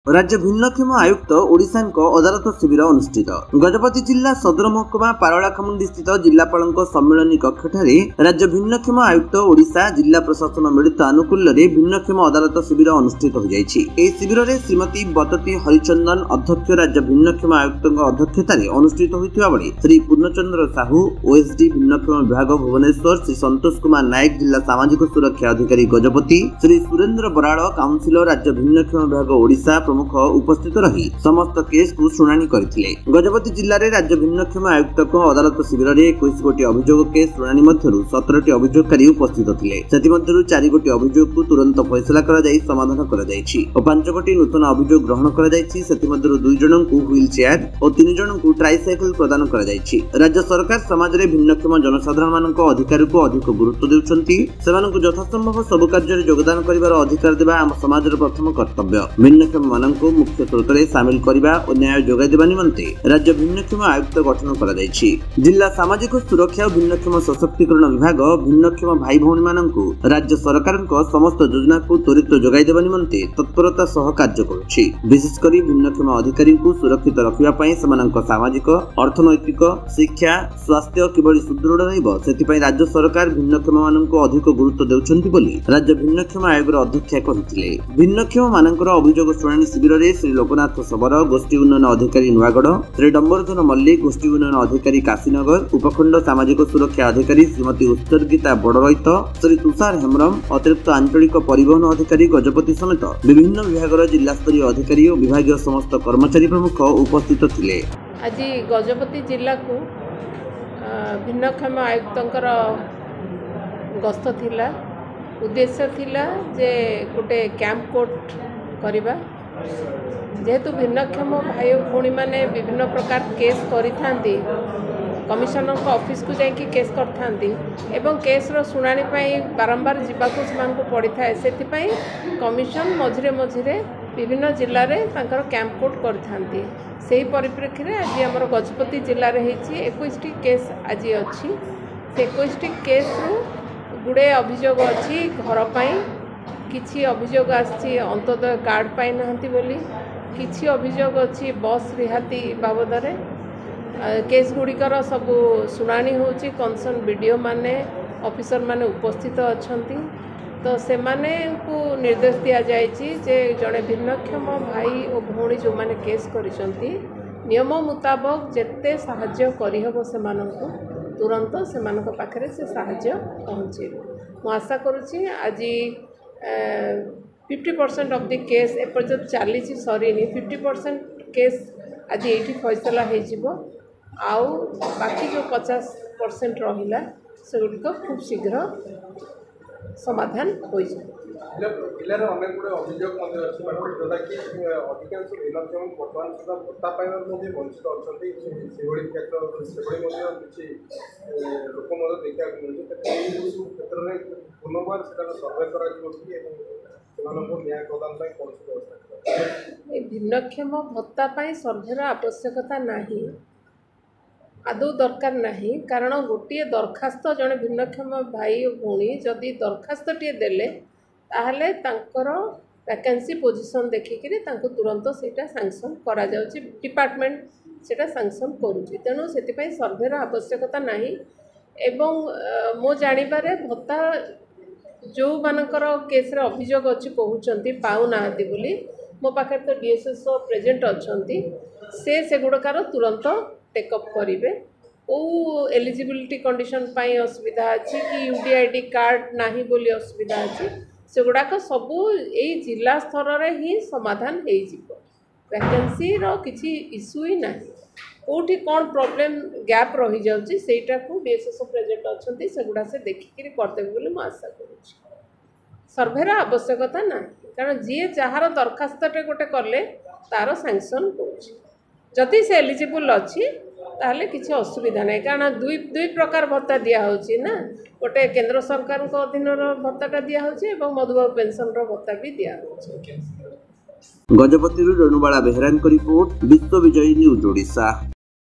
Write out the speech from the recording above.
राज्य भिन्नक्षम आयुक्त ओडिशा अदालत शिविर अनुष्ठित गजपति जिला सदर महकुमा पारଳାଖେମୁଣ୍ଡି स्थित जिलापाल सम्मेलनी कक्ष राज्य भिन्नक्षम आयुक्त ओडिशा जिला प्रशासन मिलित आनुकूल्य भिन्नक्षम अदालत शिविर अनुष्ठित हो जाइछि। एही शिविर में श्रीमती बतती हरिचंदन अध्यक्ष राज्य भिन्नक्षम आयुक्त अध्यक्षता अनुष्ठित होइथिबा बेले श्री पूर्णचंद्र साहू ओएसडी भिन्नक्षम विभाग भुवनेश्वर श्री संतोष कुमार नायक जिला सामाजिक सुरक्षा अधिकारी गजपति श्री सुरेंद्र बराड़ काउंसिलर राज्य भिन्नक्षम विभाग ओडिशा प्रमुख उपस्थित रही समस्त केस को शुणाणी करथिले। गजपति जिले में राज्य भिन्नक्षम आयुक्त अदालत शिविर में 21 गोटी अभियोग केस शुणाणी मध्यरु 17टी अभियोगकारी उपस्थित थिले। सेतिमध्यरु 4 गोटी अभियोग को तुरंत फैसला करा जाई समाधान करा जाईछि और 5 गोटी नूतन अभियोग ग्रहण करा जाईछि। सेतिमध्यरु 2 जन को व्हील चेयर और 3 जन को ट्राइसाइकल प्रदान करा जाईछि। राज्य सरकार समाज में भिन्नक्षम जनसाधारण मानक अधिकार को अधिक गुरुत्व देउछन्ति। सेमानकु यथासंभव सब कार्य योगदान करिवार अधिकार देबा आम समाजर प्रथम कर्तव्य। भिन्नक्षम मानक मुख्य स्रोत में सामिल करने और न्याय जोगाई देवा निमंते राज्य भिन्नक्षम आयुक्त गठन करा जायछि। जिला सामाजिक सुरक्षा और भिन्नक्षम सशक्तिकरण विभाग भिन्नक्षम भाई भौणी मानकु राज्य सरकार समस्त योजना को त्वरित जोगाई देवा निमंते तत्परता सह कार्य करुछि। विशेषकर भिन्नक्षम अधिकारी को सुरक्षित रखिबा पई समानक सामाजिक अर्थनैतिक शिक्षा स्वास्थ्य किबळी सुदृढ़ रहइबो सेति पई राज्य सरकार भिन्नक्षम मानकु अधिक गुरुत्व देउछन्ति बोली राज्य भिन्नक्षम आयोगर अध्यक्ष कहिथिले। भिन्नक्षम मानकर अभियोग शुणाणी शिविर में श्री लोकनाथ सबर गोष्ठी उन्नयन अधिकारी नुआगढ़ श्री डंबरधन मल्लिक गोष्ठी उन्नयन अधिकारी काशीनगर उपखंड सामाजिक सुरक्षा अधिकारी श्रीमती उत्सर्गिता बड़रईत श्री तुषार हेम्ब्रम अतिरिक्त आंचलिक परिवहन अधिकारी गजपति समेत विभिन्न विभाग जिला स्तरीय अधिकारी और विभागीय समस्त कर्मचारी प्रमुख उपस्थित थिले। आज गजपति जिला को भिन्नक्षम आयुक्तंकर गस्त थिला उद्देश्य थिला जे गोटे कैंप कोर्ट करवा जेहेतु भिन्नक्षम भाई भौणी मैंने विभिन्न प्रकार केस करिथांती कमिशनर ऑफिस को जाकि केस करथांती एवं केस रो शुणाणी बारंबार जीवाको सेमानकु पड़ी थाए सेतिपई कमिशन मझिरे मझिरे विभिन्न जिले में तांकर कैंप कोर्ट करथांती। सेही परिप्रेक्षी रे आज हमर गजपति जिले में हेछि 21टी केस आज अछि। से 21टी केस रु गुड़े अभियोग अछि घर पई किछि अभियोग आछि अंत्योदय कार्ड पाई नाहंती बोली किछि अभियोग अछि बस रिहाती बाबद रे केस गुड़िकर सब शुणाणी होछि। कंसर्न वीडियो माने ऑफिसर माने उपस्थित अछंती तो से माने को निर्देश दिया जायछि जे जड़े भिन्नक्षम भाई और भौणी जो माने केस करिसंती नियम मुताबक जेते साहाय्य करिहबो सेमानंकु तुरंत सेमानक पाखरे से साहाय्य पहुँचेबो। मु आशा करूछि आज 50% ऑफ द केस एपर्यंत चली सरीनी 50% केस आज ये फैसला हो आउ बाकी जो 50% रहा से गुड़िक खूब शीघ्र समाधान हो भिन्नक्षम भत्ता सर्भेर आवश्यकता नहीं आदौ दरकार नहीं कारण गोटे दरखास्त जड़े भिन्नक्षम भाई भौणी जदि दरखास्त टे देले ताहले तांकर वैकेंसी पोजीशन देखिकी तुरंत सेटा सैंक्शन करा जाउछि डिपार्टमेंट सेटा सैंक्शन करुछि तेणु से सर्भेर आवश्यकता नहीं एवं मो जानिबारे भत्ता जो मानकर केस रे अभियोग अच्छी कहते पाऊ नाहंती बोली मो पाखे तो डीएसएसओ प्रेजेंट अच्छी से गुड़कार तुरंत टेकअप करेंगे ओ एलिजिबिलिटी कंडीशन पाई असुविधा अच्छी कि यूडीआईडी कार्ड नहीं बोली असुविधा अच्छी से गुड़ाक सबू यही जिला स्तर में ही समाधान हो वैकेंसी रो किसी इश्यू ही ना कौटी कौन प्रॉब्लम गैप रही जाउची सेटा को डीएसएसओ प्रेजेंट अच्छी से गुड़ा से देखिकी करदेवे बोली मैं आशा करुँच। सर्भेर आवश्यकता ना कारण जी जार दरखास्त गोटे कले तार सैंक्शन होदी से एलिजिबल अच्छी ताहले किसी असुविधा नहीं कारण दुई प्रकार भत्ता दिया होची ना गोटे केंद्र सरकार अधीन भत्ताटा दिया होची एवं मधुबाबू पेंशन भत्ता भी दिया होची। गजपति रेणुबाला बेहरान रिपोर्ट विश्व विजयी न्यूज ओडिशा।